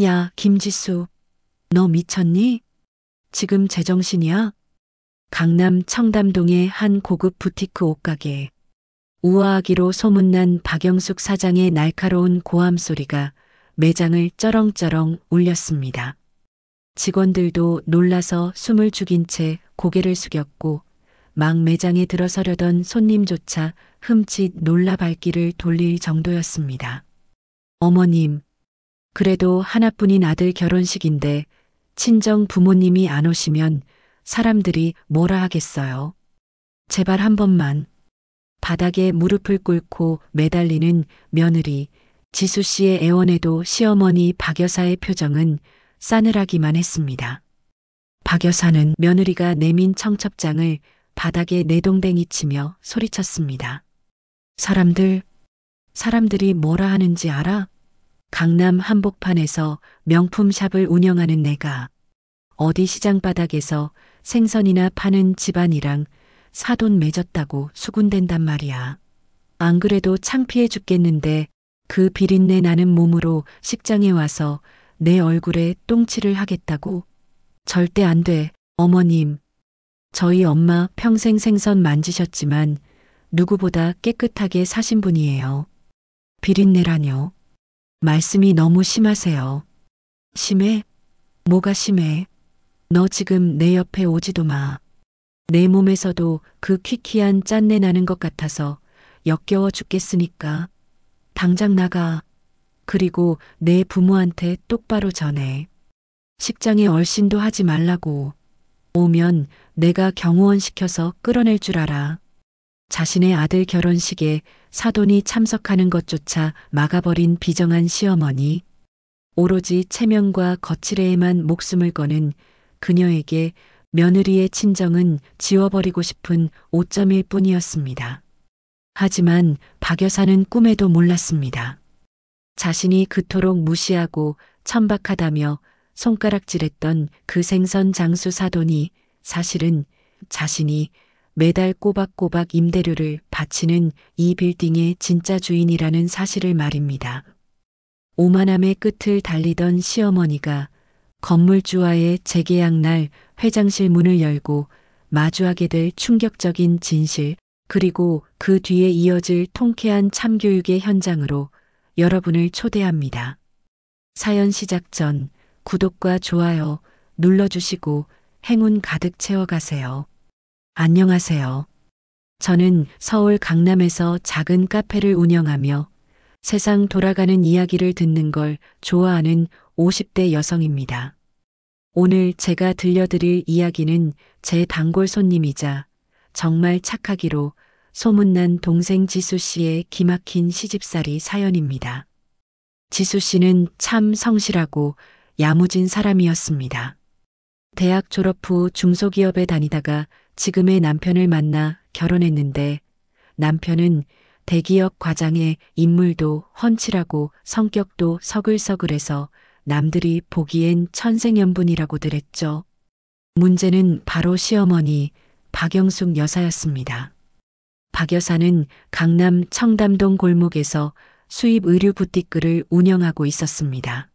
야, 김지수, 너 미쳤니? 지금 제정신이야? 강남 청담동의 한 고급 부티크 옷가게. 우아하기로 소문난 박영숙 사장의 날카로운 고함 소리가 매장을 쩌렁쩌렁 울렸습니다. 직원들도 놀라서 숨을 죽인 채 고개를 숙였고 막 매장에 들어서려던 손님조차 흠칫 놀라 발길을 돌릴 정도였습니다. 어머님, 그래도 하나뿐인 아들 결혼식인데 친정 부모님이 안 오시면 사람들이 뭐라 하겠어요. 제발 한 번만. 바닥에 무릎을 꿇고 매달리는 며느리 지수 씨의 애원에도 시어머니 박 여사의 표정은 싸늘하기만 했습니다. 박 여사는 며느리가 내민 청첩장을 바닥에 내동댕이 치며 소리쳤습니다. 사람들이 뭐라 하는지 알아? 강남 한복판에서 명품샵을 운영하는 내가 어디 시장 바닥에서 생선이나 파는 집안이랑 사돈 맺었다고 수군댄단 말이야. 안 그래도 창피해 죽겠는데 그 비린내 나는 몸으로 식장에 와서 내 얼굴에 똥칠을 하겠다고? 절대 안 돼, 어머님. 저희 엄마 평생 생선 만지셨지만 누구보다 깨끗하게 사신 분이에요. 비린내라뇨. 말씀이 너무 심하세요. 심해? 뭐가 심해? 너 지금 내 옆에 오지도 마. 내 몸에서도 그 퀴퀴한 짠내 나는 것 같아서 역겨워 죽겠으니까. 당장 나가. 그리고 내 부모한테 똑바로 전해. 식장에 얼씬도 하지 말라고. 오면 내가 경호원 시켜서 끌어낼 줄 알아. 자신의 아들 결혼식에 사돈이 참석하는 것조차 막아버린 비정한 시어머니. 오로지 체면과 거칠애에만 목숨을 거는 그녀에게 며느리의 친정은 지워버리고 싶은 오점일 뿐이었습니다. 하지만 박 여사는 꿈에도 몰랐습니다. 자신이 그토록 무시하고 천박하다며 손가락질했던 그 생선 장수 사돈이 사실은 자신이 매달 꼬박꼬박 임대료를 바치는 이 빌딩의 진짜 주인이라는 사실을 말입니다. 오만함의 끝을 달리던 시어머니가 건물주와의 재계약 날 회장실 문을 열고 마주하게 될 충격적인 진실, 그리고 그 뒤에 이어질 통쾌한 참교육의 현장으로 여러분을 초대합니다. 사연 시작 전 구독과 좋아요 눌러주시고 행운 가득 채워가세요. 안녕하세요. 저는 서울 강남에서 작은 카페를 운영하며 세상 돌아가는 이야기를 듣는 걸 좋아하는 50대 여성입니다. 오늘 제가 들려드릴 이야기는 제 단골 손님이자 정말 착하기로 소문난 동생 지수 씨의 기막힌 시집살이 사연입니다. 지수 씨는 참 성실하고 야무진 사람이었습니다. 대학 졸업 후 중소기업에 다니다가 지금의 남편을 만나 결혼했는데 남편은 대기업 과장의 인물도 훤칠하고 성격도 서글서글해서 남들이 보기엔 천생연분이라고들 했죠. 문제는 바로 시어머니 박영숙 여사였습니다. 박 여사는 강남 청담동 골목에서 수입 의류 부티크를 운영하고 있었습니다.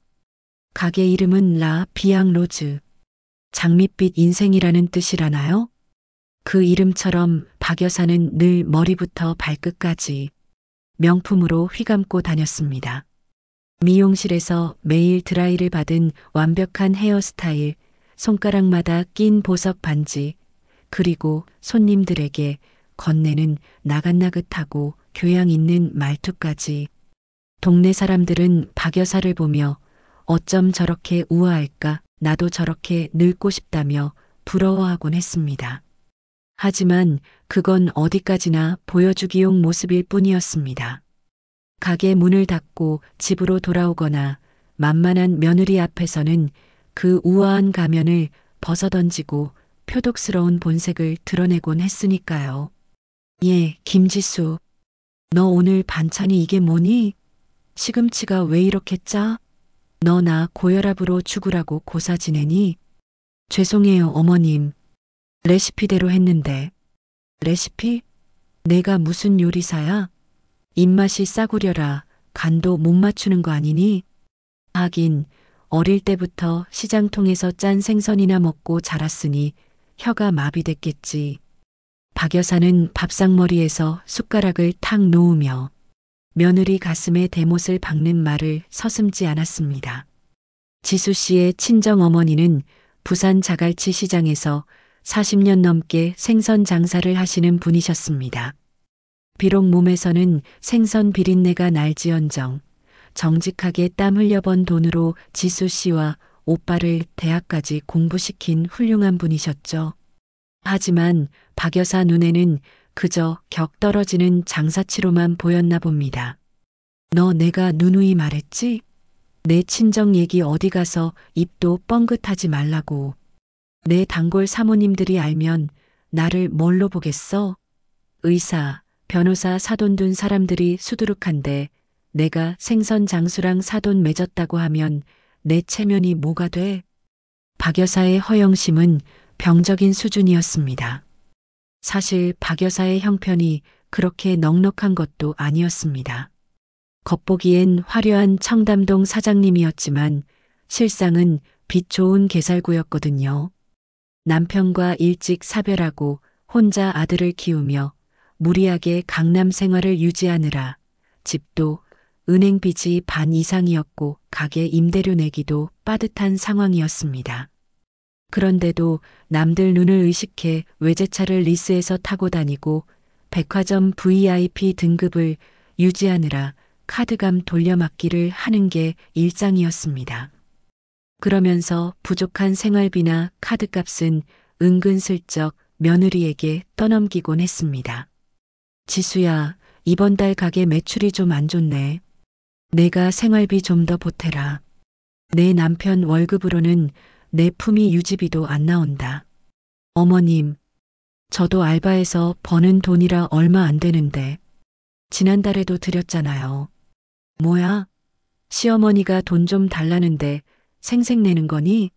가게 이름은 라 비앙로즈. 장밋빛 인생이라는 뜻이라나요? 그 이름처럼 박 여사는 늘 머리부터 발끝까지 명품으로 휘감고 다녔습니다. 미용실에서 매일 드라이를 받은 완벽한 헤어스타일, 손가락마다 낀 보석 반지, 그리고 손님들에게 건네는 나긋나긋하고 교양 있는 말투까지. 동네 사람들은 박 여사를 보며 어쩜 저렇게 우아할까, 나도 저렇게 늙고 싶다며 부러워하곤 했습니다. 하지만 그건 어디까지나 보여주기용 모습일 뿐이었습니다. 가게 문을 닫고 집으로 돌아오거나 만만한 며느리 앞에서는 그 우아한 가면을 벗어던지고 표독스러운 본색을 드러내곤 했으니까요. 예, 김지수. 너 오늘 반찬이 이게 뭐니? 시금치가 왜 이렇게 짜? 너 나 고혈압으로 죽으라고 고사 지내니? 죄송해요, 어머님. 레시피대로 했는데. 레시피? 내가 무슨 요리사야? 입맛이 싸구려라 간도 못 맞추는 거 아니니? 하긴 어릴 때부터 시장통에서 짠 생선이나 먹고 자랐으니 혀가 마비됐겠지. 박 여사는 밥상머리에서 숟가락을 탁 놓으며 며느리 가슴에 대못을 박는 말을 서슴지 않았습니다. 지수 씨의 친정 어머니는 부산 자갈치 시장에서 40년 넘게 생선 장사를 하시는 분이셨습니다. 비록 몸에서는 생선 비린내가 날지언정 정직하게 땀 흘려번 돈으로 지수 씨와 오빠를 대학까지 공부시킨 훌륭한 분이셨죠. 하지만 박 여사 눈에는 그저 격 떨어지는 장사치로만 보였나 봅니다. 너 내가 누누이 말했지? 내 친정 얘기 어디 가서 입도 뻥긋하지 말라고. 내 단골 사모님들이 알면 나를 뭘로 보겠어? 의사, 변호사 사돈 둔 사람들이 수두룩한데 내가 생선 장수랑 사돈 맺었다고 하면 내 체면이 뭐가 돼? 박 여사의 허영심은 병적인 수준이었습니다. 사실 박 여사의 형편이 그렇게 넉넉한 것도 아니었습니다. 겉보기엔 화려한 청담동 사장님이었지만 실상은 빛 좋은 개살구였거든요. 남편과 일찍 사별하고 혼자 아들을 키우며 무리하게 강남 생활을 유지하느라 집도 은행 빚이 반 이상이었고 가게 임대료 내기도 빠듯한 상황이었습니다. 그런데도 남들 눈을 의식해 외제차를 리스해서 타고 다니고 백화점 VIP 등급을 유지하느라 카드감 돌려막기를 하는 게 일상이었습니다. 그러면서 부족한 생활비나 카드값은 은근슬쩍 며느리에게 떠넘기곤 했습니다. 지수야, 이번 달 가게 매출이 좀 안 좋네. 내가 생활비 좀 더 보태라. 내 남편 월급으로는 내 품위 유지비도 안 나온다. 어머님, 저도 알바해서 버는 돈이라 얼마 안 되는데 지난달에도 드렸잖아요. 뭐야? 시어머니가 돈 좀 달라는데 생색내는 거니?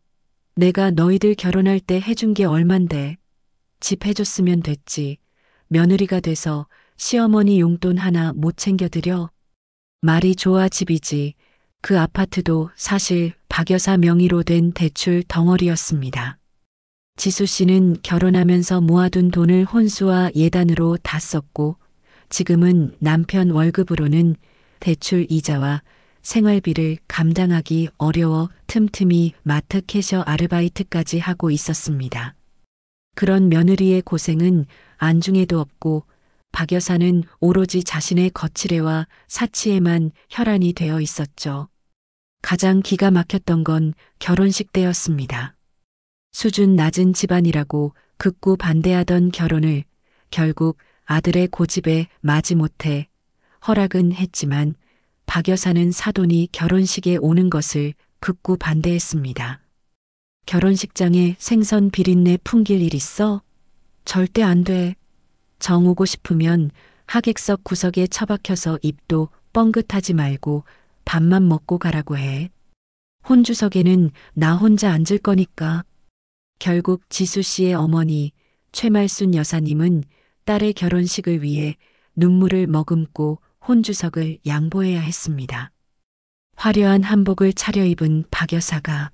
내가 너희들 결혼할 때 해준 게 얼만데. 집 해줬으면 됐지. 며느리가 돼서 시어머니 용돈 하나 못 챙겨드려? 말이 좋아 집이지. 그 아파트도 사실 박 여사 명의로 된 대출 덩어리였습니다. 지수 씨는 결혼하면서 모아둔 돈을 혼수와 예단으로 다 썼고 지금은 남편 월급으로는 대출 이자와 생활비를 감당하기 어려워 틈틈이 마트 캐셔 아르바이트까지 하고 있었습니다. 그런 며느리의 고생은 안중에도 없고 박 여사는 오로지 자신의 거칠애와 사치에만 혈안이 되어 있었죠. 가장 기가 막혔던 건 결혼식 때였습니다. 수준 낮은 집안이라고 극구 반대하던 결혼을 결국 아들의 고집에 마지못해 허락은 했지만 박 여사는 사돈이 결혼식에 오는 것을 극구 반대했습니다. 결혼식장에 생선 비린내 풍길 일 있어? 절대 안 돼. 정 오고 싶으면 하객석 구석에 처박혀서 입도 뻥긋하지 말고 밥만 먹고 가라고 해. 혼주석에는 나 혼자 앉을 거니까. 결국 지수 씨의 어머니 최말순 여사님은 딸의 결혼식을 위해 눈물을 머금고 혼주석을 양보해야 했습니다. 화려한 한복을 차려입은 박 여사가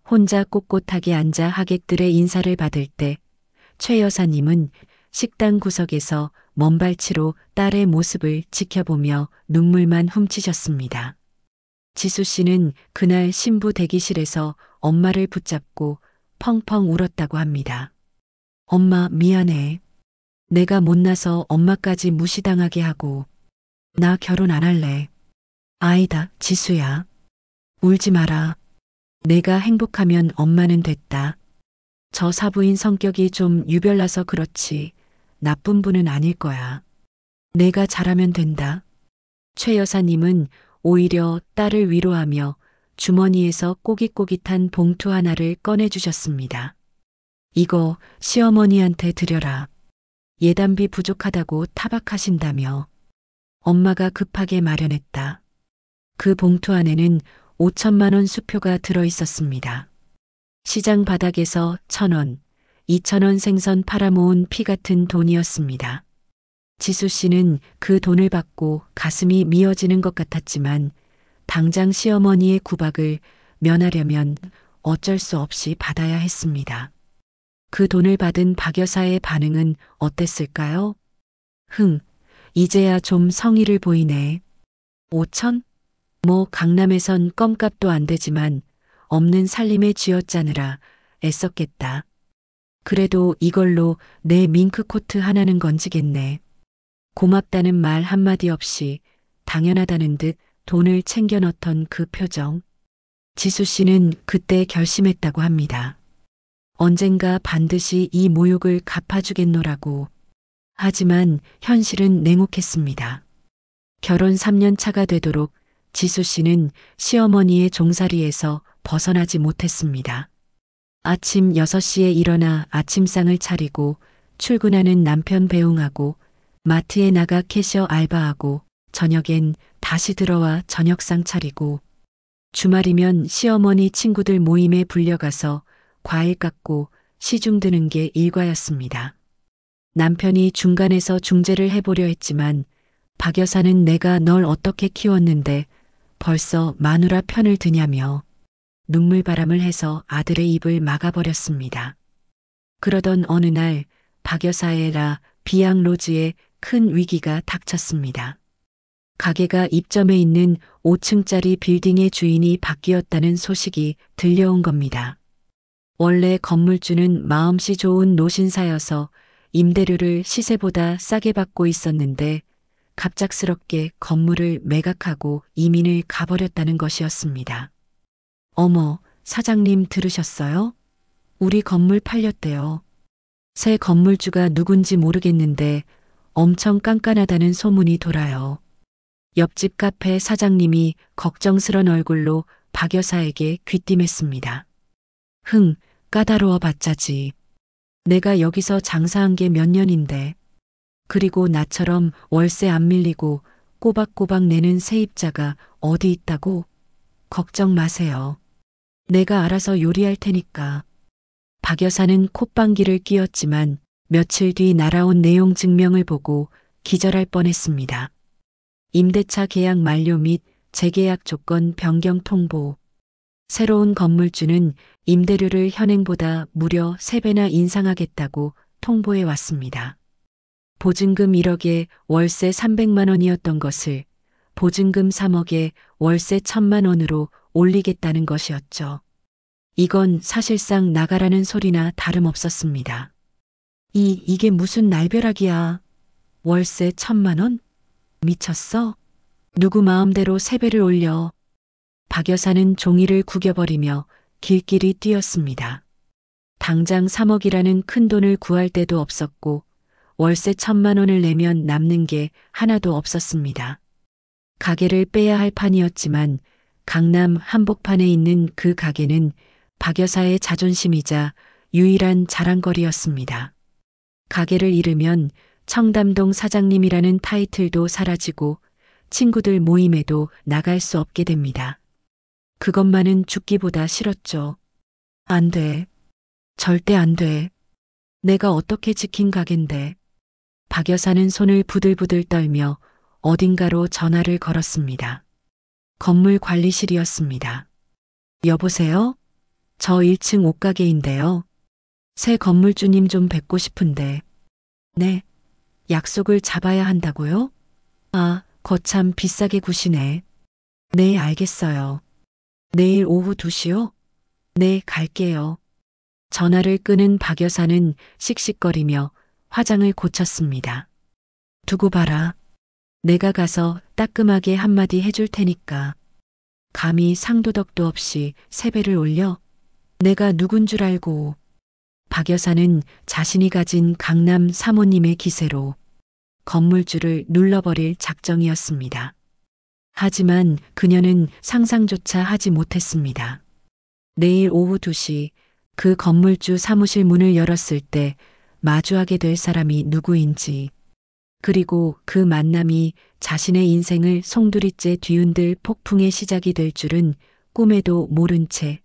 혼자 꼿꼿하게 앉아 하객들의 인사를 받을 때 최 여사님은 식당 구석에서 먼발치로 딸의 모습을 지켜보며 눈물만 훔치셨습니다. 지수 씨는 그날 신부 대기실에서 엄마를 붙잡고 펑펑 울었다고 합니다. 엄마 미안해. 내가 못나서 엄마까지 무시당하게 하고. 나 결혼 안 할래. 아이다, 지수야. 울지 마라. 내가 행복하면 엄마는 됐다. 저 사부인 성격이 좀 유별나서 그렇지 나쁜 분은 아닐 거야. 내가 잘하면 된다. 최 여사님은 오히려 딸을 위로하며 주머니에서 꼬깃꼬깃한 봉투 하나를 꺼내주셨습니다. 이거 시어머니한테 드려라. 예단비 부족하다고 타박하신다며. 엄마가 급하게 마련했다. 그 봉투 안에는 5천만 원 수표가 들어 있었습니다. 시장 바닥에서 1,000원, 2,000원 생선 팔아모은 피 같은 돈이었습니다. 지수 씨는 그 돈을 받고 가슴이 미어지는 것 같았지만 당장 시어머니의 구박을 면하려면 어쩔 수 없이 받아야 했습니다. 그 돈을 받은 박 여사의 반응은 어땠을까요? 이제야 좀 성의를 보이네. 5천? 뭐 강남에선 껌값도 안 되지만 없는 살림에 쥐어짜느라 애썼겠다. 그래도 이걸로 내 밍크코트 하나는 건지겠네. 고맙다는 말 한마디 없이 당연하다는 듯 돈을 챙겨 넣던 그 표정. 지수 씨는 그때 결심했다고 합니다. 언젠가 반드시 이 모욕을 갚아주겠노라고. 하지만 현실은 냉혹했습니다. 결혼 3년 차가 되도록 지수 씨는 시어머니의 종살이에서 벗어나지 못했습니다. 아침 6시에 일어나 아침상을 차리고 출근하는 남편 배웅하고 마트에 나가 캐셔 알바하고 저녁엔 다시 들어와 저녁상 차리고 주말이면 시어머니 친구들 모임에 불려가서 과일 깎고 시중 드는 게 일과였습니다. 남편이 중간에서 중재를 해보려 했지만 박 여사는 내가 널 어떻게 키웠는데 벌써 마누라 편을 드냐며 눈물바람을 해서 아들의 입을 막아버렸습니다. 그러던 어느 날 박 여사의 비앙로즈에 큰 위기가 닥쳤습니다. 가게가 입점해 있는 5층짜리 빌딩의 주인이 바뀌었다는 소식이 들려온 겁니다. 원래 건물주는 마음씨 좋은 노신사여서 임대료를 시세보다 싸게 받고 있었는데 갑작스럽게 건물을 매각하고 이민을 가버렸다는 것이었습니다. 어머, 사장님 들으셨어요? 우리 건물 팔렸대요. 새 건물주가 누군지 모르겠는데 엄청 깐깐하다는 소문이 돌아요. 옆집 카페 사장님이 걱정스런 얼굴로 박 여사에게 귀띔했습니다. 까다로워 봤자지. 내가 여기서 장사한 게 몇 년인데. 그리고 나처럼 월세 안 밀리고 꼬박꼬박 내는 세입자가 어디 있다고? 걱정 마세요. 내가 알아서 요리할 테니까. 박 여사는 콧방귀를 뀌었지만 며칠 뒤 날아온 내용 증명을 보고 기절할 뻔했습니다. 임대차 계약 만료 및 재계약 조건 변경 통보. 새로운 건물주는 임대료를 현행보다 무려 3배나 인상하겠다고 통보해 왔습니다. 보증금 1억에 월세 300만 원이었던 것을 보증금 3억에 월세 1,000만 원으로 올리겠다는 것이었죠. 이건 사실상 나가라는 소리나 다름없었습니다. 이게 무슨 날벼락이야. 월세 1,000만 원? 미쳤어? 누구 마음대로 3배를 올려. 박 여사는 종이를 구겨버리며 길길이 뛰었습니다. 당장 3억이라는 큰 돈을 구할 데도 없었고 월세 1,000만 원을 내면 남는 게 하나도 없었습니다. 가게를 빼야 할 판이었지만 강남 한복판에 있는 그 가게는 박 여사의 자존심이자 유일한 자랑거리였습니다. 가게를 잃으면 청담동 사장님이라는 타이틀도 사라지고 친구들 모임에도 나갈 수 없게 됩니다. 그것만은 죽기보다 싫었죠. 안 돼. 절대 안 돼. 내가 어떻게 지킨 가게인데. 박 여사는 손을 부들부들 떨며 어딘가로 전화를 걸었습니다. 건물 관리실이었습니다. 여보세요? 저 1층 옷가게인데요. 새 건물주님 좀 뵙고 싶은데. 네. 약속을 잡아야 한다고요? 아, 거참 비싸게 구시네. 네, 알겠어요. 내일 오후 2시요? 네, 갈게요. 전화를 끊은 박 여사는 씩씩거리며 화장을 고쳤습니다. 두고 봐라. 내가 가서 따끔하게 한마디 해줄 테니까. 감히 상도덕도 없이 3배를 올려? 내가 누군 줄 알고. 박 여사는 자신이 가진 강남 사모님의 기세로 건물주를 눌러버릴 작정이었습니다. 하지만 그녀는 상상조차 하지 못했습니다. 내일 오후 2시 그 건물주 사무실 문을 열었을 때 마주하게 될 사람이 누구인지, 그리고 그 만남이 자신의 인생을 송두리째 뒤흔들 폭풍의 시작이 될 줄은 꿈에도 모른 채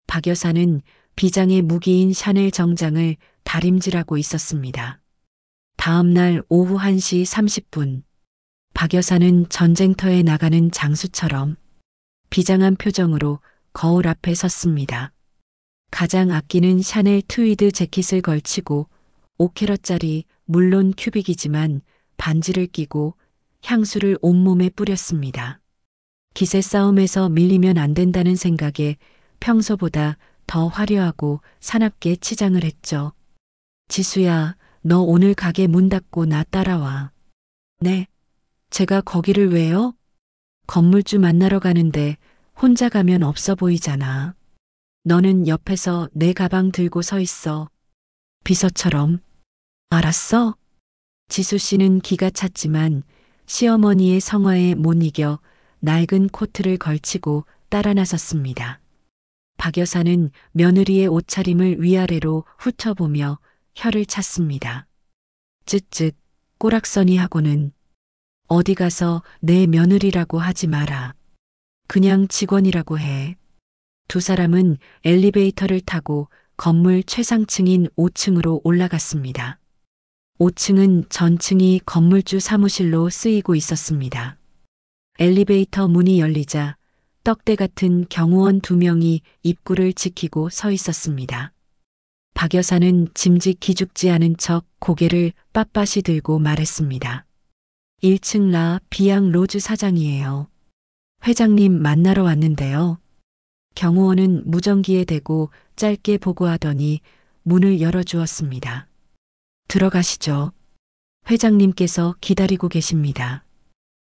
박 여사는 비장의 무기인 샤넬 정장을 다림질하고 있었습니다. 다음 날 오후 1시 30분, 박 여사는 전쟁터에 나가는 장수처럼 비장한 표정으로 거울 앞에 섰습니다. 가장 아끼는 샤넬 트위드 재킷을 걸치고 5캐럿짜리 물론 큐빅이지만 반지를 끼고 향수를 온몸에 뿌렸습니다. 기세 싸움에서 밀리면 안 된다는 생각에 평소보다 더 화려하고 사납게 치장을 했죠. 지수야, 너 오늘 가게 문 닫고 나 따라와. 네. 제가 거기를 왜요? 건물주 만나러 가는데 혼자 가면 없어 보이잖아. 너는 옆에서 내 가방 들고 서 있어. 비서처럼. 알았어? 지수 씨는 기가 찼지만 시어머니의 성화에 못 이겨 낡은 코트를 걸치고 따라 나섰습니다. 박 여사는 며느리의 옷차림을 위아래로 훑어보며 혀를 찼습니다. 쯧쯧 꼬락서니 하고는 어디 가서 내 며느리라고 하지 마라. 그냥 직원이라고 해. 두 사람은 엘리베이터를 타고 건물 최상층인 5층으로 올라갔습니다. 5층은 전층이 건물주 사무실로 쓰이고 있었습니다. 엘리베이터 문이 열리자 떡대 같은 경호원 2명이 입구를 지키고 서 있었습니다. 박 여사는 짐짓 기죽지 않은 척 고개를 빳빳이 들고 말했습니다. 1층 라 비앙 로즈 사장이에요. 회장님 만나러 왔는데요. 경호원은 무전기에 대고 짧게 보고하더니 문을 열어주었습니다. 들어가시죠. 회장님께서 기다리고 계십니다.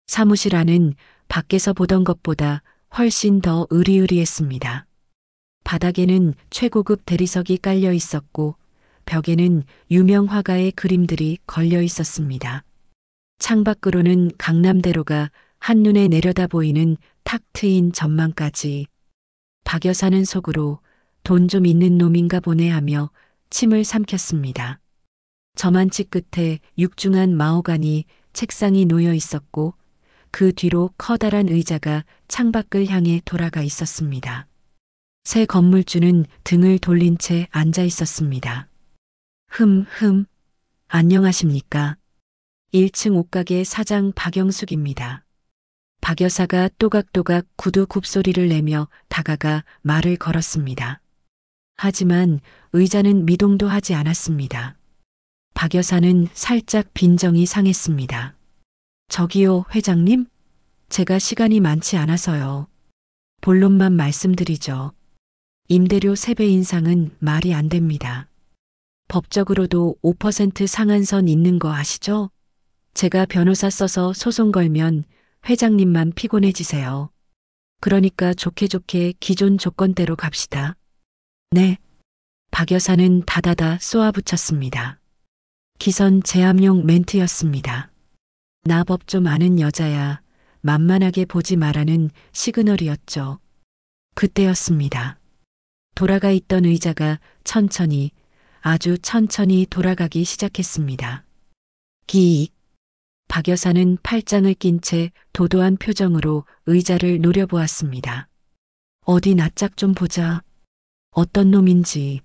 사무실 안은 밖에서 보던 것보다 훨씬 더 으리으리했습니다. 바닥에는 최고급 대리석이 깔려 있었고 벽에는 유명 화가의 그림들이 걸려 있었습니다. 창밖으로는 강남대로가 한눈에 내려다 보이는 탁 트인 전망까지. 박 여사는 속으로 돈 좀 있는 놈인가 보네 하며 침을 삼켰습니다. 저만치 끝에 육중한 마호가니 책상이 놓여 있었고 그 뒤로 커다란 의자가 창밖을 향해 돌아가 있었습니다. 새 건물주는 등을 돌린 채 앉아 있었습니다. 안녕하십니까. 1층 옷가게 사장 박영숙입니다. 박 여사가 또각또각 구두 굽소리를 내며 다가가 말을 걸었습니다. 하지만 의자는 미동도 하지 않았습니다. 박 여사는 살짝 빈정이 상했습니다. 저기요, 회장님? 제가 시간이 많지 않아서요. 본론만 말씀드리죠. 임대료 3배 인상은 말이 안 됩니다. 법적으로도 5% 상한선 있는 거 아시죠? 제가 변호사 써서 소송 걸면 회장님만 피곤해지세요. 그러니까 좋게 좋게 기존 조건대로 갑시다. 네. 박 여사는 다다다 쏘아붙였습니다. 기선 제압용 멘트였습니다. 나 법 좀 아는 여자야 만만하게 보지 마라는 시그널이었죠. 그때였습니다. 돌아가 있던 의자가 천천히 아주 천천히 돌아가기 시작했습니다. 기익. 박 여사는 팔짱을 낀 채 도도한 표정으로 의자를 노려보았습니다. 어디 낯짝 좀 보자. 어떤 놈인지.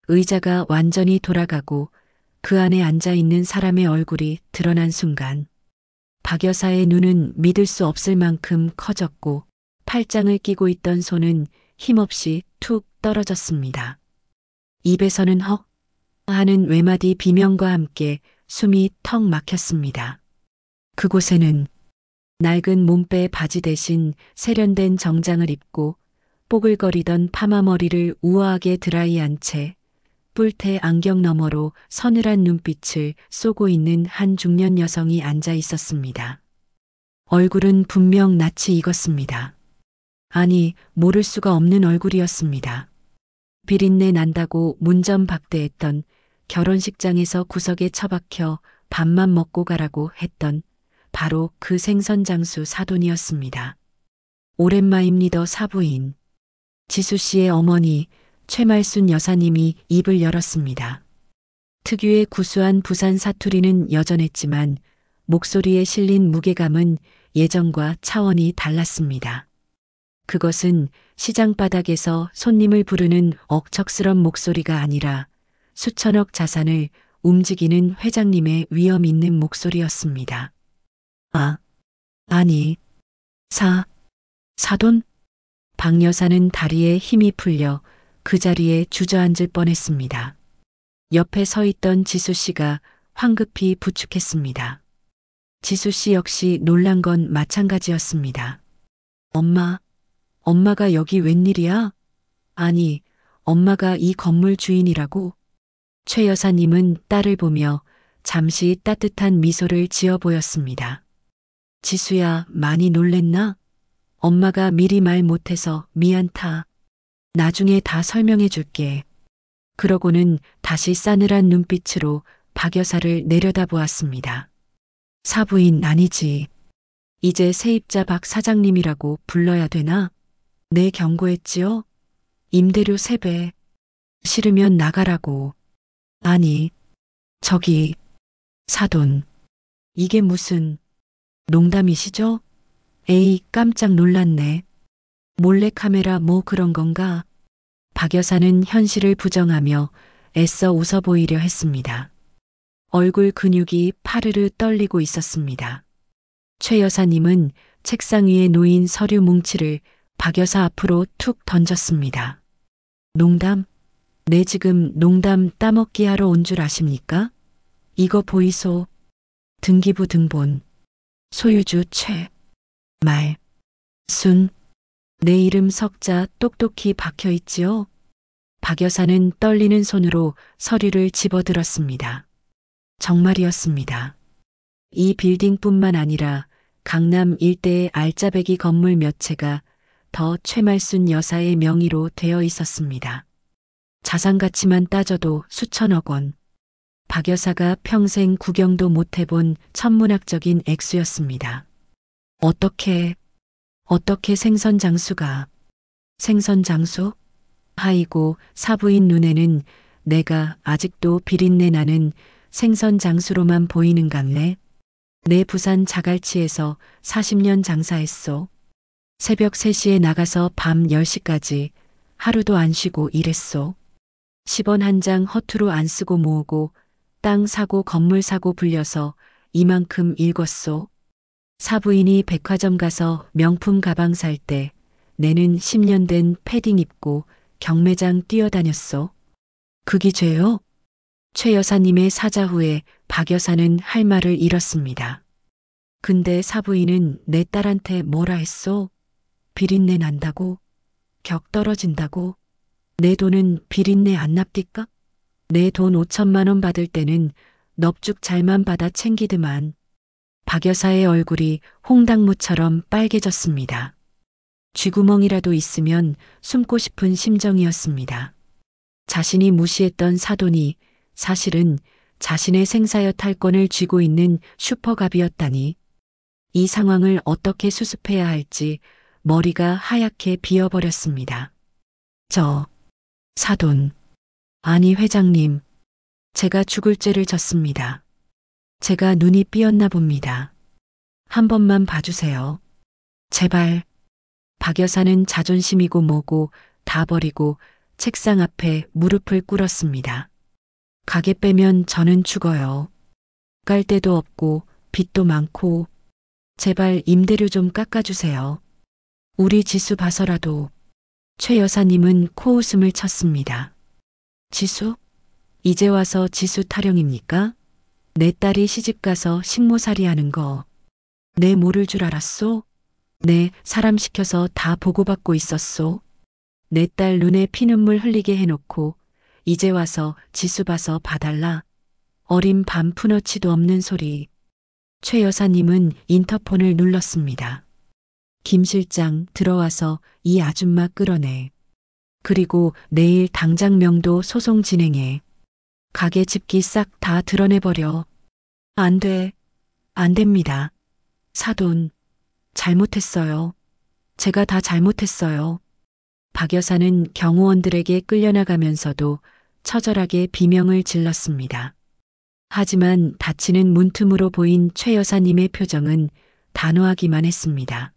의자가 완전히 돌아가고 그 안에 앉아 있는 사람의 얼굴이 드러난 순간 박 여사의 눈은 믿을 수 없을 만큼 커졌고 팔짱을 끼고 있던 손은 힘없이 툭 떨어졌습니다. 입에서는 헉 하는 외마디 비명과 함께 숨이 턱 막혔습니다. 그곳에는 낡은 몸빼 바지 대신 세련된 정장을 입고 뽀글거리던 파마 머리를 우아하게 드라이한 채 뿔테 안경 너머로 서늘한 눈빛을 쏘고 있는 한 중년 여성이 앉아 있었습니다. 얼굴은 분명 낯이 익었습니다. 아니, 모를 수가 없는 얼굴이었습니다. 비린내 난다고 문전박대했던 결혼식장에서 구석에 처박혀 밥만 먹고 가라고 했던 바로 그 생선장수 사돈이었습니다. 오랜만입니다 사부인. 지수 씨의 어머니 최말순 여사님이 입을 열었습니다. 특유의 구수한 부산 사투리는 여전했지만 목소리에 실린 무게감은 예전과 차원이 달랐습니다. 그것은 시장 바닥에서 손님을 부르는 억척스런 목소리가 아니라 수천억 자산을 움직이는 회장님의 위엄 있는 목소리였습니다. 아니, 사돈? 박 여사는 다리에 힘이 풀려 그 자리에 주저앉을 뻔했습니다. 옆에 서 있던 지수 씨가 황급히 부축했습니다. 지수 씨 역시 놀란 건 마찬가지였습니다. 엄마가 여기 웬일이야? 아니, 엄마가 이 건물 주인이라고? 최 여사님은 딸을 보며 잠시 따뜻한 미소를 지어 보였습니다. 지수야, 많이 놀랬나? 엄마가 미리 말 못해서 미안타. 나중에 다 설명해 줄게. 그러고는 다시 싸늘한 눈빛으로 박 여사를 내려다보았습니다. 사부인 아니지. 이제 세입자 박 사장님이라고 불러야 되나? 네, 경고했지요? 임대료 3배. 싫으면 나가라고. 아니, 저기, 사돈. 이게 무슨 농담이시죠? 에이, 깜짝 놀랐네. 몰래카메라 뭐 그런 건가? 박 여사는 현실을 부정하며 애써 웃어 보이려 했습니다. 얼굴 근육이 파르르 떨리고 있었습니다. 최 여사님은 책상 위에 놓인 서류 뭉치를 박 여사 앞으로 툭 던졌습니다. 농담? 네, 지금 농담 따먹기 하러 온 줄 아십니까? 이거 보이소. 등기부 등본. 소유주 최. 말. 순. 내 이름 석자 똑똑히 박혀 있지요? 박 여사는 떨리는 손으로 서류를 집어들었습니다. 정말이었습니다. 이 빌딩뿐만 아니라 강남 일대의 알짜배기 건물 몇 채가 더 최말순 여사의 명의로 되어 있었습니다. 자산 가치만 따져도 수천억 원. 박 여사가 평생 구경도 못 해본 천문학적인 액수였습니다. 어떻게 생선장수가. 생선장수? 아이고, 사부인 눈에는 내가 아직도 비린내 나는 생선장수로만 보이는갑네. 내 부산 자갈치에서 40년 장사했소. 새벽 3시에 나가서 밤 10시까지 하루도 안 쉬고 일했소. 10원 한 장 허투루 안 쓰고 모으고 땅 사고 건물 사고 불려서 이만큼 읽었소. 사부인이 백화점 가서 명품 가방 살 때 내는 10년 된 패딩 입고 경매장 뛰어다녔소. 그게 죄요? 최 여사님의 사자 후에 박 여사는 할 말을 잃었습니다. 근데 사부인은 내 딸한테 뭐라 했소? 비린내 난다고? 격 떨어진다고? 내 돈은 비린내 안 납디까? 내 돈 5천만 원 받을 때는 넙죽 잘만 받아 챙기드만. 박 여사의 얼굴이 홍당무처럼 빨개졌습니다. 쥐구멍이라도 있으면 숨고 싶은 심정이었습니다. 자신이 무시했던 사돈이 사실은 자신의 생사여 탈권을 쥐고 있는 슈퍼갑이었다니. 이 상황을 어떻게 수습해야 할지 머리가 하얗게 비어버렸습니다. 사돈. 아니, 회장님. 제가 죽을 죄를 졌습니다. 제가 눈이 삐었나 봅니다. 한 번만 봐주세요. 제발. 박 여사는 자존심이고 뭐고 다 버리고 책상 앞에 무릎을 꿇었습니다. 가게 빼면 저는 죽어요. 깔 데도 없고 빚도 많고 제발 임대료 좀 깎아주세요. 우리 지수 봐서라도. 최 여사님은 코웃음을 쳤습니다. 지수? 이제 와서 지수 타령입니까? 내 딸이 시집가서 식모살이 하는 거 내 모를 줄 알았소? 내 사람 시켜서 다 보고받고 있었소? 내 딸 눈에 피눈물 흘리게 해놓고 이제 와서 지수 봐서 봐달라. 어린 반푼어치도 없는 소리. 최 여사님은 인터폰을 눌렀습니다. 김 실장 들어와서 이 아줌마 끌어내. 그리고 내일 당장 명도 소송 진행해. 가게 집기 싹 다 드러내버려. 안 돼. 안 됩니다. 사돈. 잘못했어요. 제가 다 잘못했어요. 박 여사는 경호원들에게 끌려나가면서도 처절하게 비명을 질렀습니다. 하지만 닫히는 문틈으로 보인 최 여사님의 표정은 단호하기만 했습니다.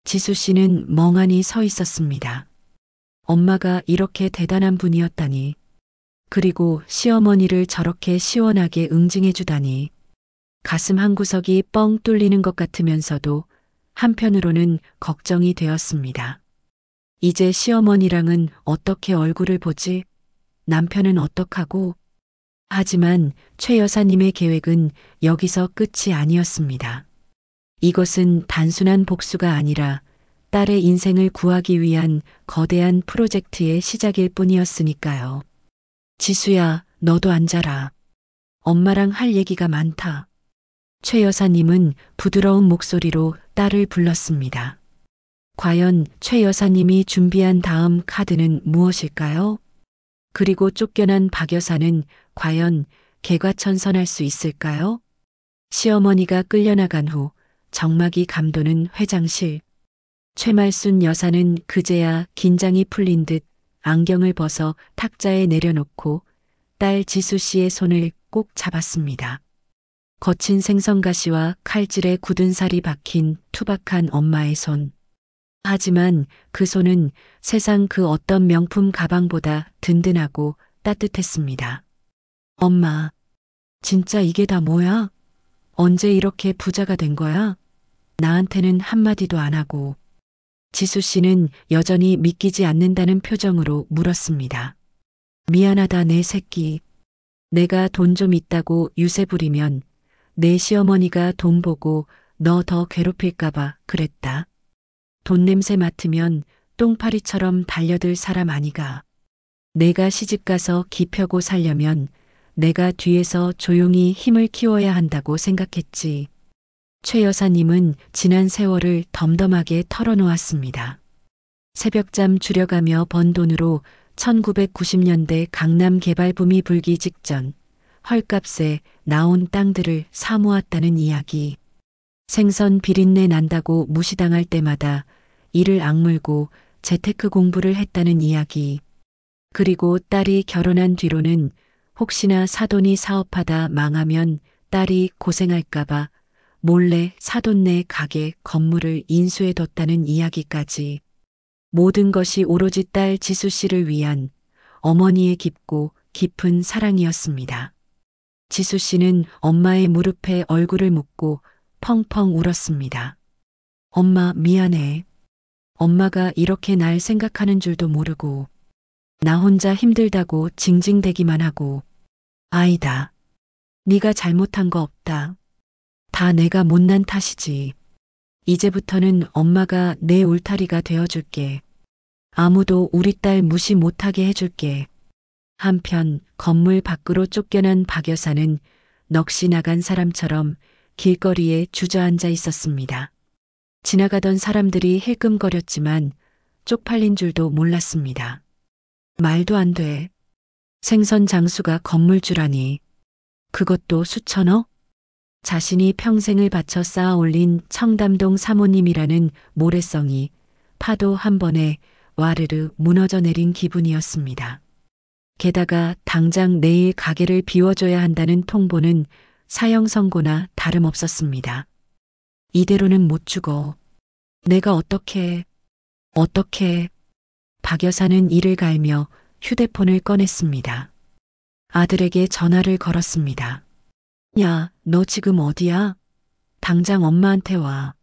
지수 씨는 멍하니 서 있었습니다. 엄마가 이렇게 대단한 분이었다니. 그리고 시어머니를 저렇게 시원하게 응징해 주다니. 가슴 한구석이 뻥 뚫리는 것 같으면서도 한편으로는 걱정이 되었습니다. 이제 시어머니랑은 어떻게 얼굴을 보지? 남편은 어떡하고? 하지만 최 여사님의 계획은 여기서 끝이 아니었습니다. 이것은 단순한 복수가 아니라 딸의 인생을 구하기 위한 거대한 프로젝트의 시작일 뿐이었으니까요. 지수야, 너도 앉아라. 엄마랑 할 얘기가 많다. 최 여사님은 부드러운 목소리로 딸을 불렀습니다. 과연 최 여사님이 준비한 다음 카드는 무엇일까요? 그리고 쫓겨난 박 여사는 과연 개과천선할 수 있을까요? 시어머니가 끌려나간 후 정막이 감도는 회장실. 최말순 여사는 그제야 긴장이 풀린 듯 안경을 벗어 탁자에 내려놓고 딸 지수 씨의 손을 꼭 잡았습니다. 거친 생선가시와 칼질에 굳은 살이 박힌 투박한 엄마의 손. 하지만 그 손은 세상 그 어떤 명품 가방보다 든든하고 따뜻했습니다. 엄마, 진짜 이게 다 뭐야? 언제 이렇게 부자가 된 거야? 나한테는 한마디도 안 하고. 지수 씨는 여전히 믿기지 않는다는 표정으로 물었습니다. 미안하다 내 새끼. 내가 돈 좀 있다고 유세 부리면 내 시어머니가 돈 보고 너 더 괴롭힐까봐 그랬다. 돈 냄새 맡으면 똥파리처럼 달려들 사람 아니가. 내가 시집가서 기펴고 살려면 내가 뒤에서 조용히 힘을 키워야 한다고 생각했지. 최 여사님은 지난 세월을 덤덤하게 털어놓았습니다. 새벽잠 줄여가며 번 돈으로 1990년대 강남 개발붐이 불기 직전 헐값에 나온 땅들을 사모았다는 이야기. 생선 비린내 난다고 무시당할 때마다 이를 악물고 재테크 공부를 했다는 이야기. 그리고 딸이 결혼한 뒤로는 혹시나 사돈이 사업하다 망하면 딸이 고생할까봐 몰래 사돈네 가게 건물을 인수해뒀다는 이야기까지. 모든 것이 오로지 딸 지수 씨를 위한 어머니의 깊고 깊은 사랑이었습니다. 지수 씨는 엄마의 무릎에 얼굴을 묻고 펑펑 울었습니다. 엄마 미안해. 엄마가 이렇게 날 생각하는 줄도 모르고 나 혼자 힘들다고 징징대기만 하고. 아이다. 네가 잘못한 거 없다. 다 내가 못난 탓이지. 이제부터는 엄마가 내 울타리가 되어줄게. 아무도 우리 딸 무시 못하게 해줄게. 한편 건물 밖으로 쫓겨난 박 여사는 넋이 나간 사람처럼 길거리에 주저앉아 있었습니다. 지나가던 사람들이 힐끔거렸지만 쪽팔린 줄도 몰랐습니다. 말도 안 돼. 생선 장수가 건물주라니. 그것도 수천억? 자신이 평생을 바쳐 쌓아 올린 청담동 사모님이라는 모래성이 파도 한 번에 와르르 무너져 내린 기분이었습니다. 게다가 당장 내일 가게를 비워줘야 한다는 통보는 사형 선고나 다름없었습니다. 이대로는 못 죽어. 내가 어떻게. 박 여사는 이를 갈며 휴대폰을 꺼냈습니다. 아들에게 전화를 걸었습니다. 야, 너 지금 어디야? 당장 엄마한테 와.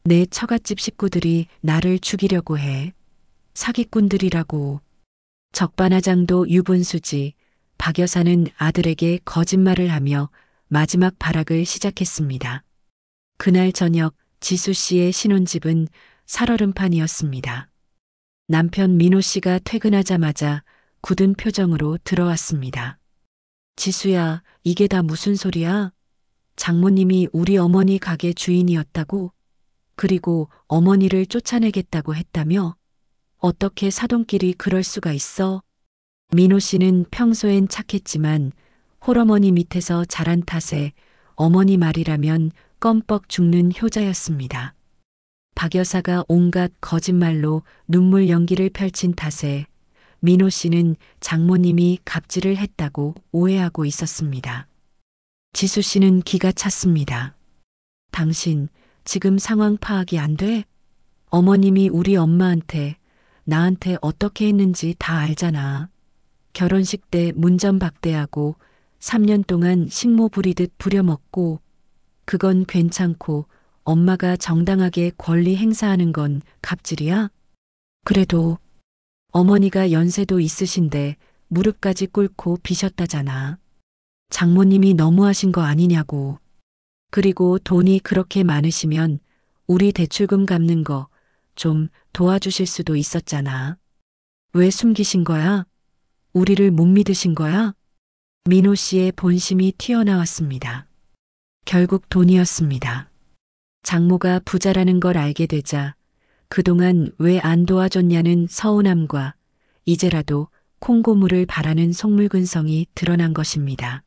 내 처갓집 식구들이 나를 죽이려고 해. 사기꾼들이라고. 적반하장도 유분수지. 박 여사는 아들에게 거짓말을 하며 마지막 발악을 시작했습니다. 그날 저녁 지수 씨의 신혼집은 살얼음판이었습니다. 남편 민호 씨가 퇴근하자마자 굳은 표정으로 들어왔습니다. 지수야, 이게 다 무슨 소리야? 장모님이 우리 어머니 가게 주인이었다고? 그리고 어머니를 쫓아내겠다고 했다며? 어떻게 사돈끼리 그럴 수가 있어? 민호 씨는 평소엔 착했지만 홀어머니 밑에서 자란 탓에 어머니 말이라면 껌뻑 죽는 효자였습니다. 박 여사가 온갖 거짓말로 눈물 연기를 펼친 탓에 민호 씨는 장모님이 갑질을 했다고 오해하고 있었습니다. 지수 씨는 기가 찼습니다. 당신 지금 상황 파악이 안 돼? 어머님이 우리 엄마한테 나한테 어떻게 했는지 다 알잖아. 결혼식 때 문전박대하고 3년 동안 식모 부리듯 부려먹고 그건 괜찮고 엄마가 정당하게 권리 행사하는 건 갑질이야? 그래도 어머니가 연세도 있으신데 무릎까지 꿇고 비셨다잖아. 장모님이 너무하신 거 아니냐고. 그리고 돈이 그렇게 많으시면 우리 대출금 갚는 거 좀 도와주실 수도 있었잖아. 왜 숨기신 거야? 우리를 못 믿으신 거야? 민호 씨의 본심이 튀어나왔습니다. 결국 돈이었습니다. 장모가 부자라는 걸 알게 되자 그동안 왜 안 도와줬냐는 서운함과 이제라도 콩고물을 바라는 속물근성이 드러난 것입니다.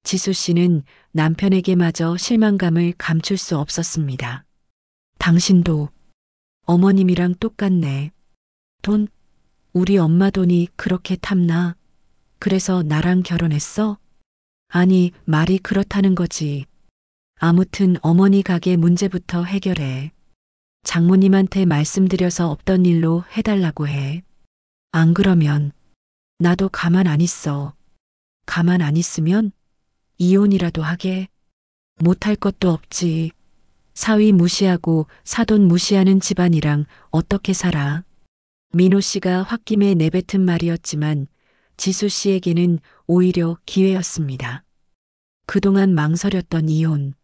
지수 씨는 남편에게마저 실망감을 감출 수 없었습니다. 당신도 어머님이랑 똑같네. 돈, 우리 엄마 돈이 그렇게 탐나? 그래서 나랑 결혼했어? 아니, 말이 그렇다는 거지. 아무튼 어머니 가게 문제부터 해결해. 장모님한테 말씀드려서 없던 일로 해달라고 해. 안 그러면 나도 가만 안 있어. 가만 안 있으면 이혼이라도 하게. 못할 것도 없지. 사위 무시하고 사돈 무시하는 집안이랑 어떻게 살아. 민호 씨가 홧김에 내뱉은 말이었지만 지수 씨에게는 오히려 기회였습니다. 그동안 망설였던 이혼.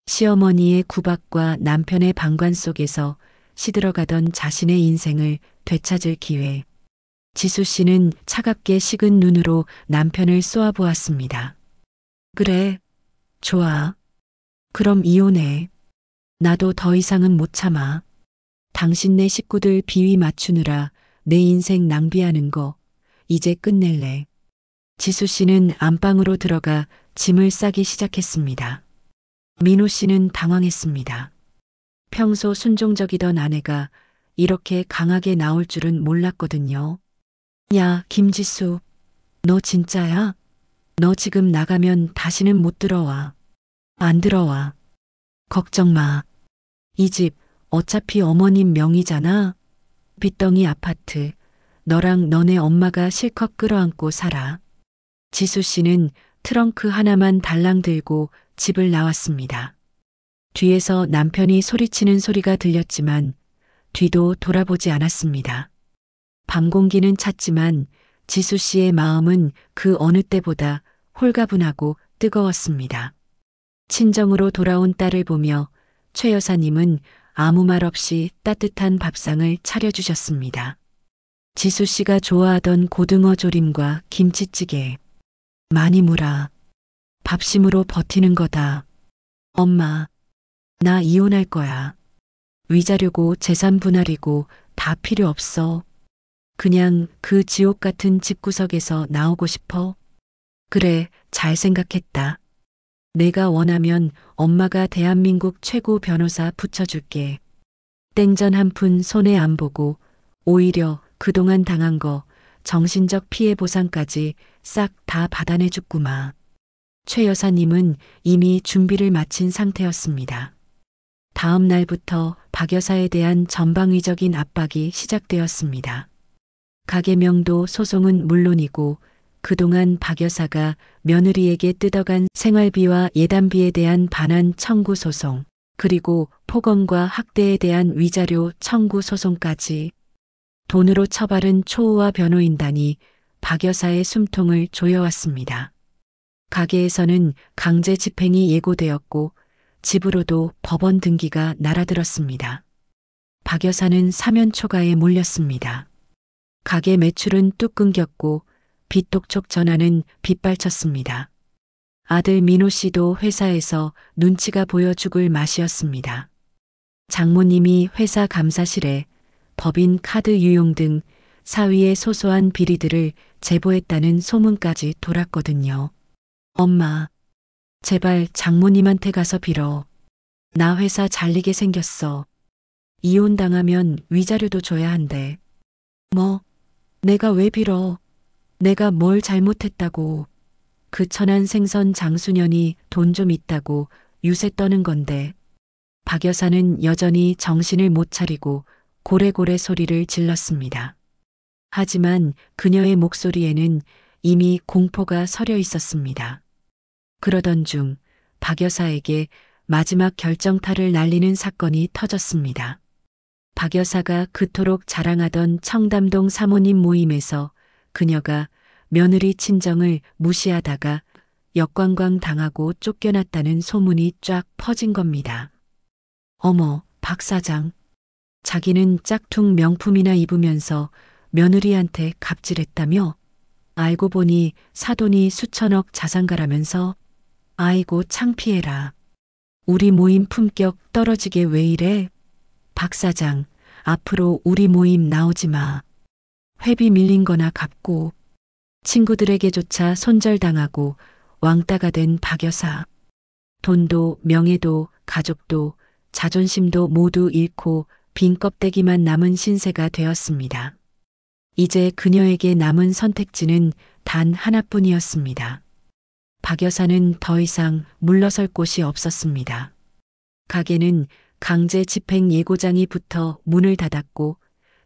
시어머니의 구박과 남편의 방관 속에서 시들어가던 자신의 인생을 되찾을 기회. 지수 씨는 차갑게 식은 눈으로 남편을 쏘아보았습니다. 그래, 좋아. 그럼 이혼해. 나도 더 이상은 못 참아. 당신네 식구들 비위 맞추느라 내 인생 낭비하는 거 이제 끝낼래. 지수 씨는 안방으로 들어가 짐을 싸기 시작했습니다. 민호 씨는 당황했습니다. 평소 순종적이던 아내가 이렇게 강하게 나올 줄은 몰랐거든요. 야, 김지수. 너 진짜야? 너 지금 나가면 다시는 못 들어와. 안 들어와. 걱정 마. 이 집 어차피 어머님 명의잖아. 빚덩이 아파트. 너랑 너네 엄마가 실컷 끌어안고 살아. 지수 씨는 트렁크 하나만 달랑 들고 집을 나왔습니다. 뒤에서 남편이 소리치는 소리가 들렸지만 뒤도 돌아보지 않았습니다. 밤 공기는 찼지만 지수 씨의 마음은 그 어느 때보다 홀가분하고 뜨거웠습니다. 친정으로 돌아온 딸을 보며 최 여사님은 아무 말 없이 따뜻한 밥상을 차려주셨습니다. 지수 씨가 좋아하던 고등어 조림과 김치찌개. 많이 물어. 밥심으로 버티는 거다. 엄마, 나 이혼할 거야. 위자료고 재산 분할이고 다 필요 없어. 그냥 그 지옥 같은 집구석에서 나오고 싶어. 그래, 잘 생각했다. 내가 원하면 엄마가 대한민국 최고 변호사 붙여줄게. 땡전 한 푼 손에 안 보고 오히려 그동안 당한 거 정신적 피해 보상까지 싹 다 받아내줬구마. 최 여사님은 이미 준비를 마친 상태였습니다. 다음 날부터 박 여사에 대한 전방위적인 압박이 시작되었습니다. 가계명도 소송은 물론이고 그동안 박 여사가 며느리에게 뜯어간 생활비와 예단비에 대한 반환 청구 소송, 그리고 폭언과 학대에 대한 위자료 청구 소송까지 돈으로 처바른 초호화 변호인단이 박 여사의 숨통을 조여왔습니다. 가게에서는 강제 집행이 예고되었고 집으로도 법원 등기가 날아들었습니다. 박 여사는 사면 초가에 몰렸습니다. 가게 매출은 뚝 끊겼고 빚독촉 전화는 빗발쳤습니다. 아들 민호 씨도 회사에서 눈치가 보여 죽을 맛이었습니다. 장모님이 회사 감사실에 법인 카드 유용 등 사위의 소소한 비리들을 제보했다는 소문까지 돌았거든요. 엄마, 제발 장모님한테 가서 빌어. 나 회사 잘리게 생겼어. 이혼당하면 위자료도 줘야 한대. 뭐, 내가 왜 빌어? 내가 뭘 잘못했다고. 그 천한 생선 장수년이 돈 좀 있다고 유세 떠는 건데. 박 여사는 여전히 정신을 못 차리고 고래고래 소리를 질렀습니다. 하지만 그녀의 목소리에는 이미 공포가 서려 있었습니다. 그러던 중 박 여사에게 마지막 결정타를 날리는 사건이 터졌습니다. 박 여사가 그토록 자랑하던 청담동 사모님 모임에서 그녀가 며느리 친정을 무시하다가 역관광 당하고 쫓겨났다는 소문이 쫙 퍼진 겁니다. 어머, 박 사장. 자기는 짝퉁 명품이나 입으면서 며느리한테 갑질했다며? 알고 보니 사돈이 수천억 자산가라면서? 아이고 창피해라. 우리 모임 품격 떨어지게 왜 이래? 박 사장, 앞으로 우리 모임 나오지 마. 회비 밀린 거나 갚고. 친구들에게조차 손절당하고 왕따가 된 박 여사. 돈도 명예도 가족도 자존심도 모두 잃고 빈 껍데기만 남은 신세가 되었습니다. 이제 그녀에게 남은 선택지는 단 하나뿐이었습니다. 박 여사는 더 이상 물러설 곳이 없었습니다. 가게는 강제 집행 예고장이 붙어 문을 닫았고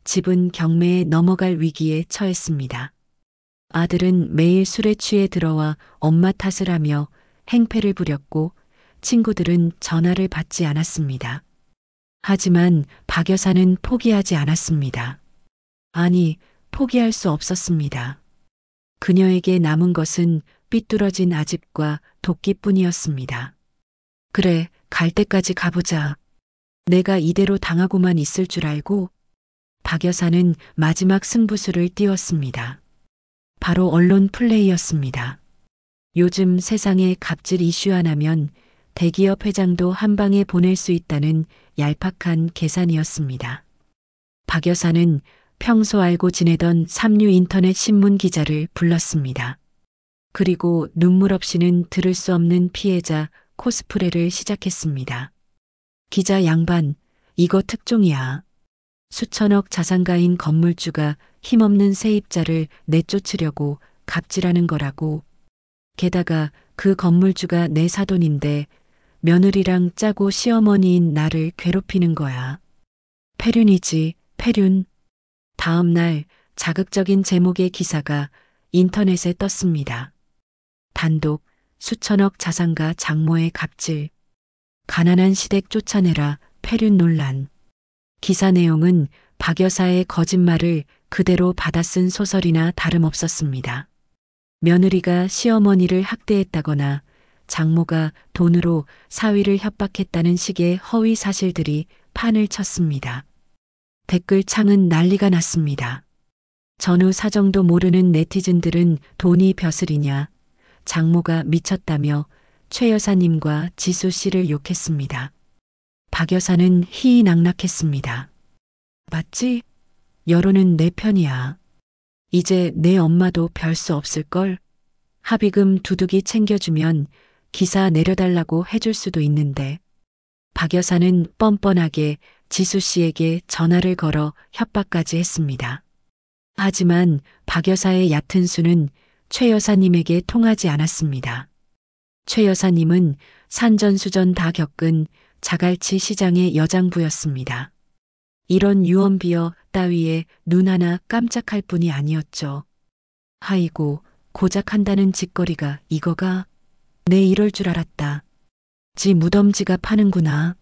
집은 경매에 넘어갈 위기에 처했습니다. 아들은 매일 술에 취해 들어와 엄마 탓을 하며 행패를 부렸고 친구들은 전화를 받지 않았습니다. 하지만 박 여사는 포기하지 않았습니다. 아니, 포기할 수 없었습니다. 그녀에게 남은 것은 삐뚤어진 아집과 도끼뿐이었습니다. 그래, 갈 때까지 가보자. 내가 이대로 당하고만 있을 줄 알고? 박 여사는 마지막 승부수를 띄웠습니다. 바로 언론 플레이였습니다. 요즘 세상에 갑질 이슈 하나면 대기업 회장도 한 방에 보낼 수 있다는 얄팍한 계산이었습니다. 박 여사는 평소 알고 지내던 삼류 인터넷 신문 기자를 불렀습니다. 그리고 눈물 없이는 들을 수 없는 피해자 코스프레를 시작했습니다. 기자 양반, 이거 특종이야. 수천억 자산가인 건물주가 힘없는 세입자를 내쫓으려고 갑질하는 거라고. 게다가 그 건물주가 내 사돈인데 며느리랑 짜고 시어머니인 나를 괴롭히는 거야. 폐륜이지, 폐륜. 다음 날 자극적인 제목의 기사가 인터넷에 떴습니다. 단독 수천억 자산가 장모의 갑질. 가난한 시댁 쫓아내라 폐륜 논란. 기사 내용은 박 여사의 거짓말을 그대로 받아쓴 소설이나 다름없었습니다. 며느리가 시어머니를 학대했다거나 장모가 돈으로 사위를 협박했다는 식의 허위 사실들이 판을 쳤습니다. 댓글창은 난리가 났습니다. 전후 사정도 모르는 네티즌들은 돈이 벼슬이냐, 장모가 미쳤다며 최 여사님과 지수 씨를 욕했습니다. 박 여사는 희희낙낙했습니다. 맞지? 여론은 내 편이야. 이제 내 엄마도 별 수 없을걸? 합의금 두둑이 챙겨주면 기사 내려달라고 해줄 수도 있는데. 박 여사는 뻔뻔하게 지수 씨에게 전화를 걸어 협박까지 했습니다. 하지만 박 여사의 얕은 수는 최 여사님에게 통하지 않았습니다. 최 여사님은 산전수전 다 겪은 자갈치 시장의 여장부였습니다. 이런 유언비어 따위에 눈 하나 깜짝할 뿐이 아니었죠. 아이고, 고작 한다는 짓거리가 이거가? 내 이럴 줄 알았다. 지 무덤지가 파는구나.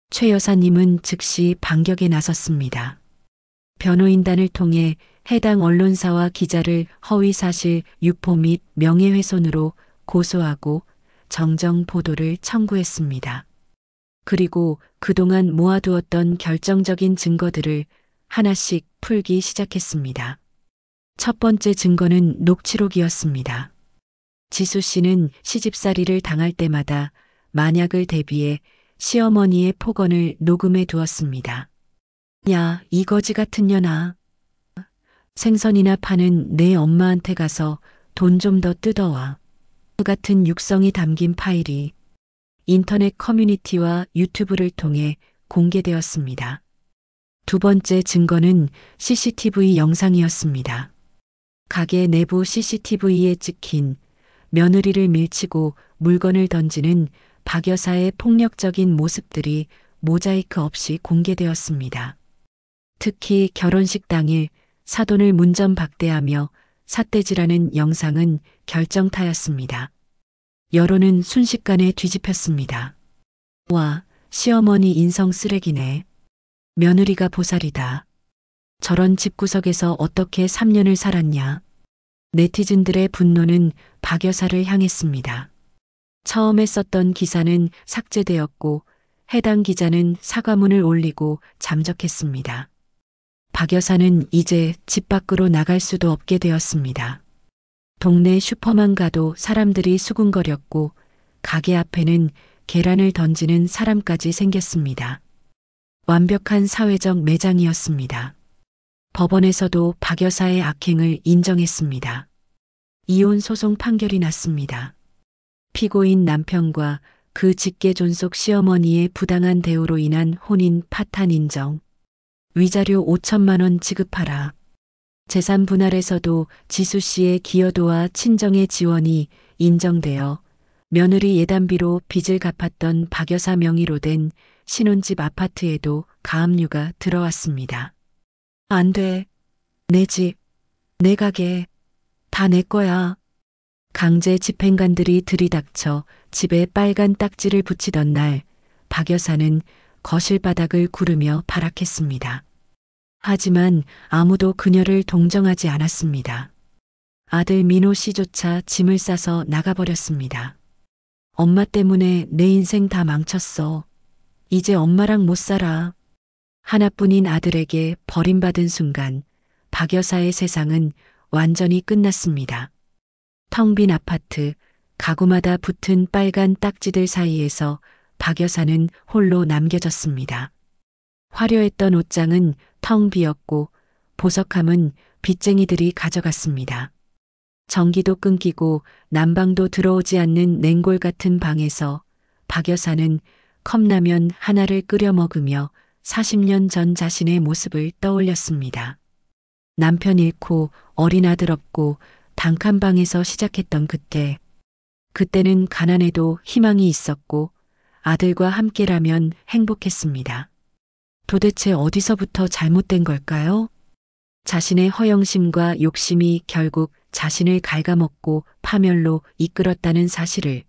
최 여사님은 즉시 반격에 나섰습니다. 변호인단을 통해 해당 언론사와 기자를 허위사실 유포 및 명예훼손으로 고소하고 정정 보도를 청구했습니다. 그리고 그동안 모아두었던 결정적인 증거들을 하나씩 풀기 시작했습니다. 첫 번째 증거는 녹취록이었습니다. 지수 씨는 시집살이를 당할 때마다 만약을 대비해 시어머니의 폭언을 녹음해 두었습니다. 야, 이 거지 같은 년아. 생선이나 파는 내 엄마한테 가서 돈 좀 더 뜯어와. 그 같은 육성이 담긴 파일이 인터넷 커뮤니티와 유튜브를 통해 공개되었습니다. 두 번째 증거는 CCTV 영상이었습니다. 가게 내부 CCTV에 찍힌 며느리를 밀치고 물건을 던지는 박 여사의 폭력적인 모습들이 모자이크 없이 공개되었습니다. 특히 결혼식 당일 사돈을 문전박대하며 삿대질하는 영상은 결정타였습니다. 여론은 순식간에 뒤집혔습니다. 와, 시어머니 인성 쓰레기네. 며느리가 보살이다. 저런 집구석에서 어떻게 3년을 살았냐. 네티즌들의 분노는 박 여사를 향했습니다. 처음에 썼던 기사는 삭제되었고 해당 기자는 사과문을 올리고 잠적했습니다. 박 여사는 이제 집 밖으로 나갈 수도 없게 되었습니다. 동네 슈퍼만 가도 사람들이 수군거렸고 가게 앞에는 계란을 던지는 사람까지 생겼습니다. 완벽한 사회적 매장이었습니다. 법원에서도 박 여사의 악행을 인정했습니다. 이혼 소송 판결이 났습니다. 피고인 남편과 그 직계 존속 시어머니의 부당한 대우로 인한 혼인 파탄 인정. 위자료 5천만 원 지급하라. 재산 분할에서도 지수 씨의 기여도와 친정의 지원이 인정되어 며느리 예단비로 빚을 갚았던 박 여사 명의로 된 신혼집 아파트에도 가압류가 들어왔습니다. 안 돼. 내 집, 내 가게, 다 내 거야. 강제 집행관들이 들이닥쳐 집에 빨간 딱지를 붙이던 날, 박 여사는 거실 바닥을 구르며 발악했습니다. 하지만 아무도 그녀를 동정하지 않았습니다. 아들 민호 씨조차 짐을 싸서 나가버렸습니다. 엄마 때문에 내 인생 다 망쳤어. 이제 엄마랑 못 살아. 하나뿐인 아들에게 버림받은 순간 박 여사의 세상은 완전히 끝났습니다. 텅 빈 아파트, 가구마다 붙은 빨간 딱지들 사이에서 박 여사는 홀로 남겨졌습니다. 화려했던 옷장은 텅 비었고 보석함은 빚쟁이들이 가져갔습니다. 전기도 끊기고 난방도 들어오지 않는 냉골 같은 방에서 박 여사는 컵라면 하나를 끓여 먹으며 40년 전 자신의 모습을 떠올렸습니다. 남편 잃고 어린 아들 없고 단칸방에서 시작했던 그때는 가난해도 희망이 있었고 아들과 함께라면 행복했습니다. 도대체 어디서부터 잘못된 걸까요? 자신의 허영심과 욕심이 결국 자신을 갉아먹고 파멸로 이끌었다는 사실을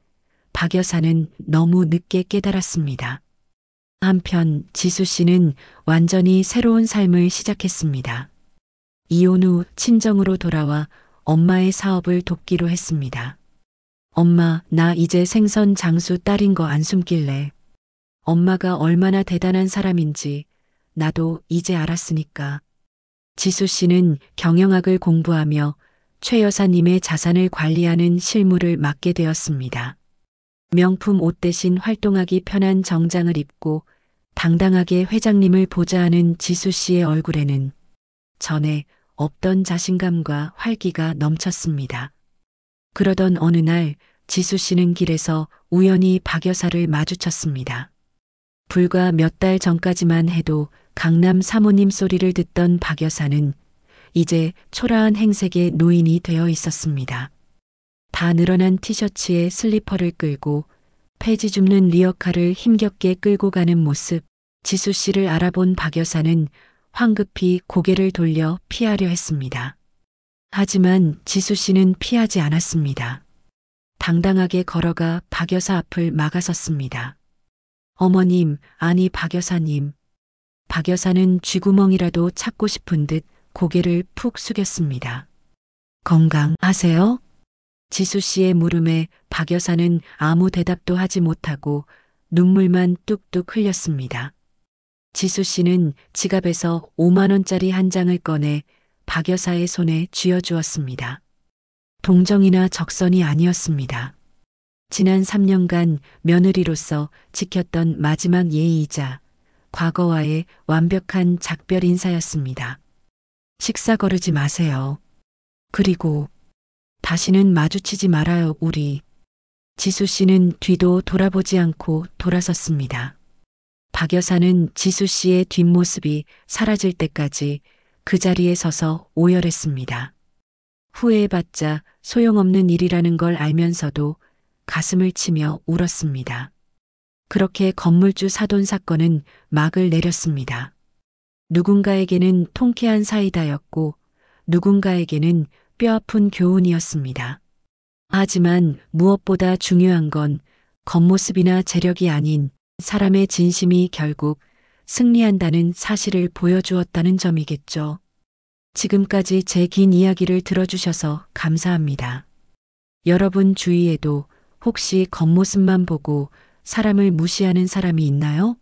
박 여사는 너무 늦게 깨달았습니다. 한편 지수 씨는 완전히 새로운 삶을 시작했습니다. 이혼 후 친정으로 돌아와 엄마의 사업을 돕기로 했습니다. 엄마, 나 이제 생선 장수 딸인 거 안 숨길래. 엄마가 얼마나 대단한 사람인지 나도 이제 알았으니까. 지수 씨는 경영학을 공부하며 최 여사님의 자산을 관리하는 실무를 맡게 되었습니다. 명품 옷 대신 활동하기 편한 정장을 입고 당당하게 회장님을 보좌하는 지수 씨의 얼굴에는 전에 없던 자신감과 활기가 넘쳤습니다. 그러던 어느 날 지수 씨는 길에서 우연히 박 여사를 마주쳤습니다. 불과 몇 달 전까지만 해도 강남 사모님 소리를 듣던 박 여사는 이제 초라한 행색의 노인이 되어 있었습니다. 다 늘어난 티셔츠에 슬리퍼를 끌고 폐지 줍는 리어카를 힘겹게 끌고 가는 모습, 지수 씨를 알아본 박 여사는 황급히 고개를 돌려 피하려 했습니다. 하지만 지수 씨는 피하지 않았습니다. 당당하게 걸어가 박 여사 앞을 막아섰습니다. 어머님, 아니 박 여사님. 박 여사는 쥐구멍이라도 찾고 싶은 듯 고개를 푹 숙였습니다. 건강하세요? 지수 씨의 물음에 박 여사는 아무 대답도 하지 못하고 눈물만 뚝뚝 흘렸습니다. 지수 씨는 지갑에서 5만 원짜리 한 장을 꺼내 박 여사의 손에 쥐어주었습니다. 동정이나 적선이 아니었습니다. 지난 3년간 며느리로서 지켰던 마지막 예의이자 과거와의 완벽한 작별 인사였습니다. 식사 거르지 마세요. 그리고 다시는 마주치지 말아요, 우리. 지수 씨는 뒤도 돌아보지 않고 돌아섰습니다. 박 여사는 지수 씨의 뒷모습이 사라질 때까지 그 자리에 서서 오열했습니다. 후회해봤자 소용없는 일이라는 걸 알면서도 가슴을 치며 울었습니다. 그렇게 건물주 사돈 사건은 막을 내렸습니다. 누군가에게는 통쾌한 사이다였고 누군가에게는 뼈아픈 교훈이었습니다. 하지만 무엇보다 중요한 건 겉모습이나 재력이 아닌 사람의 진심이 결국 승리한다는 사실을 보여주었다는 점이겠죠. 지금까지 제 긴 이야기를 들어주셔서 감사합니다. 여러분 주위에도 혹시 겉모습만 보고 사람을 무시하는 사람이 있나요?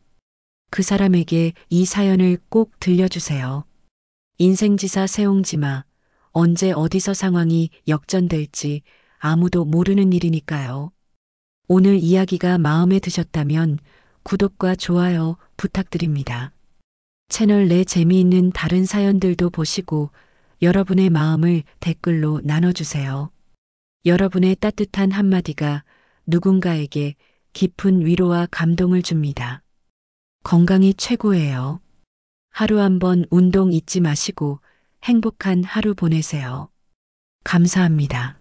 그 사람에게 이 사연을 꼭 들려주세요. 인생지사 세옹지마. 언제 어디서 상황이 역전될지 아무도 모르는 일이니까요. 오늘 이야기가 마음에 드셨다면 구독과 좋아요 부탁드립니다. 채널 내 재미있는 다른 사연들도 보시고 여러분의 마음을 댓글로 나눠주세요. 여러분의 따뜻한 한마디가 누군가에게 깊은 위로와 감동을 줍니다. 건강이 최고예요. 하루 한번 운동 잊지 마시고 행복한 하루 보내세요. 감사합니다.